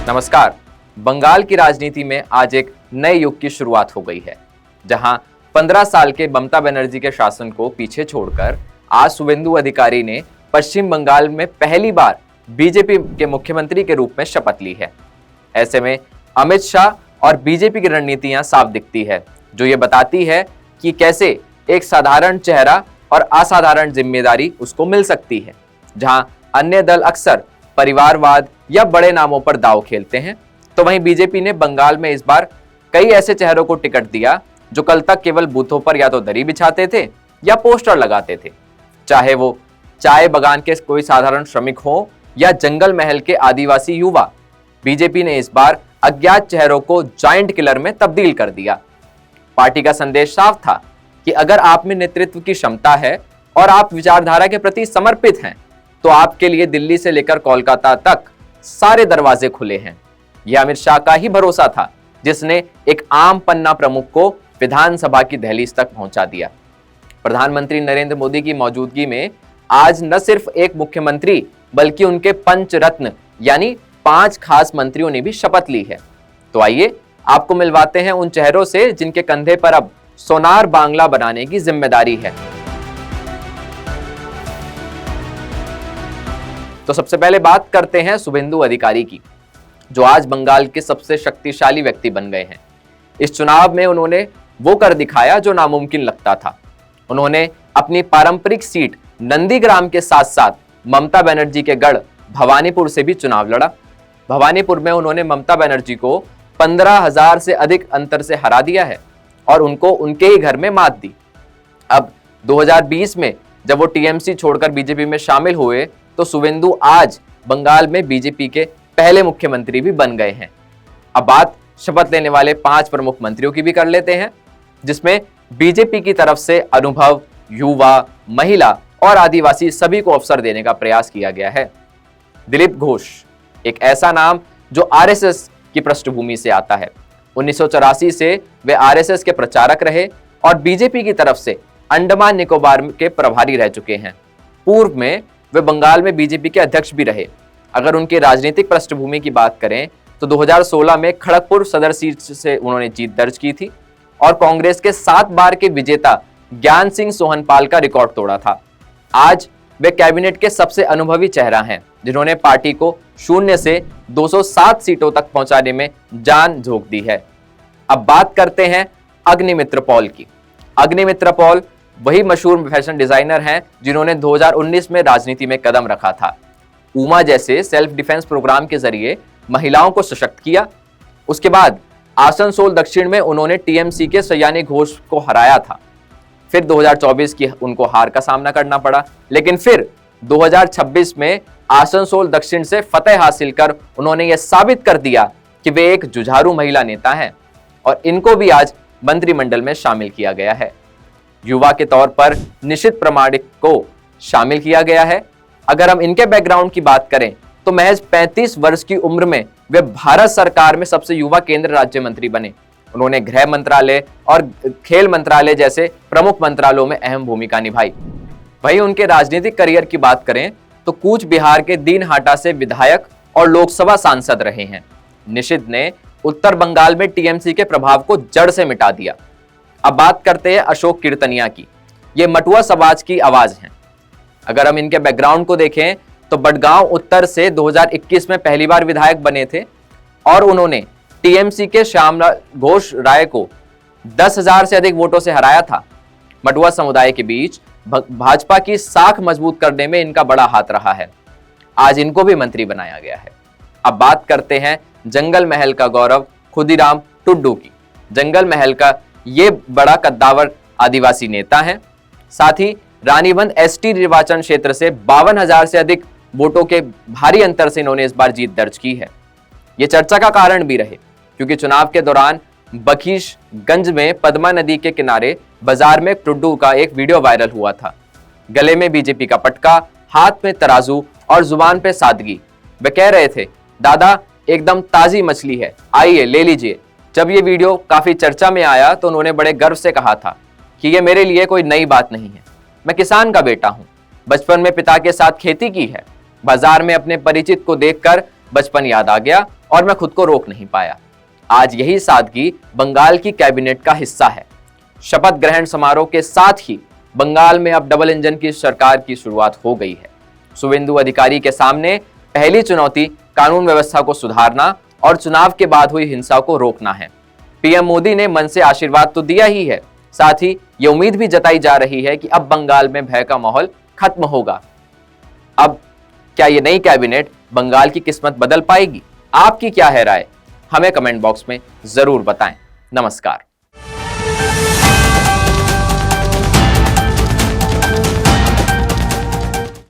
नमस्कार। बंगाल की राजनीति में आज एक नए युग की शुरुआत हो गई है, जहां 15 साल के ममता बनर्जी के शासन को पीछे छोड़कर आज शुवेंदु अधिकारी ने पश्चिम बंगाल में पहली बार बीजेपी के मुख्यमंत्री के रूप में शपथ ली है। ऐसे में अमित शाह और बीजेपी की रणनीतियां साफ दिखती है, जो ये बताती है कि कैसे एक साधारण चेहरा और असाधारण जिम्मेदारी उसको मिल सकती है। जहां अन्य दल अक्सर परिवारवाद या बड़े नामों पर दांव खेलते हैं, तो वहीं बीजेपी ने बंगाल में इस बार कई ऐसे चेहरों को टिकट दिया जो कल तक केवल बूथों पर या तो दरी बिछाते थे या पोस्टर लगाते थे। चाहे वो चाय बगान के कोई साधारण श्रमिक हो या जंगल महल के आदिवासी युवा, बीजेपी ने इस बार अज्ञात चेहरों को जायंट किलर में तब्दील कर दिया। पार्टी का संदेश साफ था कि अगर आप में नेतृत्व की क्षमता है और आप विचारधारा के प्रति समर्पित हैं, तो आपके लिए दिल्ली से लेकर कोलकाता तक सारे दरवाजे खुले हैं। यह अमित शाह का ही भरोसा था, जिसने एक आम पन्ना प्रमुख को विधानसभा की दहलीज तक पहुंचा दिया। प्रधानमंत्री नरेंद्र मोदी की मौजूदगी में आज न सिर्फ एक मुख्यमंत्री बल्कि उनके पंचरत्न यानी 5 खास मंत्रियों ने भी शपथ ली है। तो आइए आपको मिलवाते हैं उन चेहरों से जिनके कंधे पर अब सोनार बांग्ला बनाने की जिम्मेदारी है। तो सबसे पहले बात करते हैं शुवेंदु अधिकारी की, जो आज बंगाल के सबसे शक्तिशाली व्यक्ति बन गए हैं। इस चुनाव में उन्होंने वो कर दिखाया जो नामुमकिन लगता था। उन्होंने अपनी पारंपरिक सीट नंदीग्राम के साथ साथ ममता बनर्जी के गढ़ भवानीपुर से भी चुनाव लड़ा। भवानीपुर में उन्होंने ममता बनर्जी को 15,000 से अधिक अंतर से हरा दिया है और उनको उनके ही घर में मात दी। अब 2020 में जब वो टीएमसी छोड़कर बीजेपी में शामिल हुए, तो शुवेंदु आज बंगाल में बीजेपी के पहले मुख्यमंत्री भी बन गए हैं। अब बात शपथ लेने वाले 5 प्रमुख मंत्रियों की भी कर लेते हैं, जिसमें बीजेपी की तरफ से अनुभव, युवा, महिला और आदिवासी सभी को अवसर देने का प्रयास किया गया है। दिलीप घोष एक ऐसा नाम जो आरएसएस की पृष्ठभूमि से आता है। 1984 से वे आरएसएस के प्रचारक रहे और बीजेपी की तरफ से अंडमान निकोबार के प्रभारी रह चुके हैं। पूर्व में वे बंगाल में बीजेपी के अध्यक्ष भी रहे। अगर उनकी राजनीतिक पृष्ठभूमि की बात करें तो 2016 में खड़गपुर सदर सीट से उन्होंने जीत दर्ज की थी और कांग्रेस के 7 बार के विजेता ज्ञान सिंह सोहनपाल का रिकॉर्ड तोड़ा था। आज वे कैबिनेट के सबसे अनुभवी चेहरा हैं, जिन्होंने पार्टी को 0 से 207 सीटों तक पहुंचाने में जान झोंक दी है। अब बात करते हैं अग्निमित्र पॉल की। अग्निमित्र पॉल वही मशहूर फैशन डिजाइनर हैं जिन्होंने 2019 में राजनीति में कदम रखा था। उमा जैसे सेल्फ डिफेंस प्रोग्राम के जरिए महिलाओं को सशक्त किया। उसके बाद आसनसोल दक्षिण में उन्होंने टीएमसी के सयानी घोष को हराया था। फिर 2024 की उनको हार का सामना करना पड़ा, लेकिन फिर 2026 में आसनसोल दक्षिण से फतेह हासिल कर उन्होंने यह साबित कर दिया कि वे एक जुझारू महिला नेता हैं और इनको भी आज मंत्रिमंडल में शामिल किया गया है। युवा के तौर पर निशित प्रमाणिक को शामिल किया गया है। अगर हम इनके बैकग्राउंड की बात करें तो महज 35 वर्ष की उम्र में वे भारत सरकार में सबसे युवा केंद्र राज्य मंत्री बने। उन्होंने गृह मंत्रालय और खेल मंत्रालय जैसे प्रमुख मंत्रालयों में अहम भूमिका निभाई। वहीं उनके राजनीतिक करियर की बात करें तो कूच बिहार के दीनहाटा से विधायक और लोकसभा सांसद रहे हैं। निशित ने उत्तर बंगाल में टीएमसी के प्रभाव को जड़ से मिटा दिया। अब बात करते हैं अशोक कीर्तनिया की। ये मटुआ समाज की आवाज हैं। अगर हम इनके बैकग्राउंड को देखें तो बडगांव उत्तर से 2021 में पहली बार विधायक बने थे और उन्होंने टीएमसी के श्याम घोष राय को 10,000 से अधिक वोटों से हराया था। मटुआ समुदाय के बीच भाजपा की साख मजबूत करने में इनका बड़ा हाथ रहा है। आज इनको भी मंत्री बनाया गया है। अब बात करते हैं जंगल महल का गौरव खुदीराम टुड्डू की। जंगल महल का ये बड़ा कद्दावर आदिवासी नेता है। साथ ही रानीबंद एसटी निर्वाचन क्षेत्र से 52,000 से अधिक वोटों के भारी अंतर से इन्होंने इस बार जीत दर्ज की है। ये चर्चा का कारण भी रहे, क्योंकि चुनाव के दौरान बखीशगंज में पद्मा नदी के किनारे बाजार में टुड्डू का एक वीडियो वायरल हुआ था। गले में बीजेपी का पटका, हाथ में तराजू और जुबान पे सादगी। वे कह रहे थे, दादा एकदम ताजी मछली है, आइए ले लीजिए। जब ये वीडियो काफी चर्चा में आया तो उन्होंने बड़े गर्व से कहा था कि ये मेरे लिए कोई नई बात नहीं है। मैं किसान का बेटा हूं, बचपन में पिता के साथ खेती की है। बाजार में अपने परिचित को देखकर बचपन याद आ गया और मैं खुद को रोक नहीं पाया। आज यही सादगी बंगाल की कैबिनेट का हिस्सा है। शपथ ग्रहण समारोह के साथ ही बंगाल में अब डबल इंजन की सरकार की शुरुआत हो गई है। शुभेंदु अधिकारी के सामने पहली चुनौती कानून व्यवस्था को सुधारना और चुनाव के बाद हुई हिंसा को रोकना है। पीएम मोदी ने मन से आशीर्वाद तो दिया ही है, साथ ही यह उम्मीद भी जताई जा रही है कि अब बंगाल में भय का माहौल खत्म होगा। अब क्या ये नई कैबिनेट बंगाल की किस्मत बदल पाएगी? आपकी क्या है राय? हमें कमेंट बॉक्स में जरूर बताएं। नमस्कार।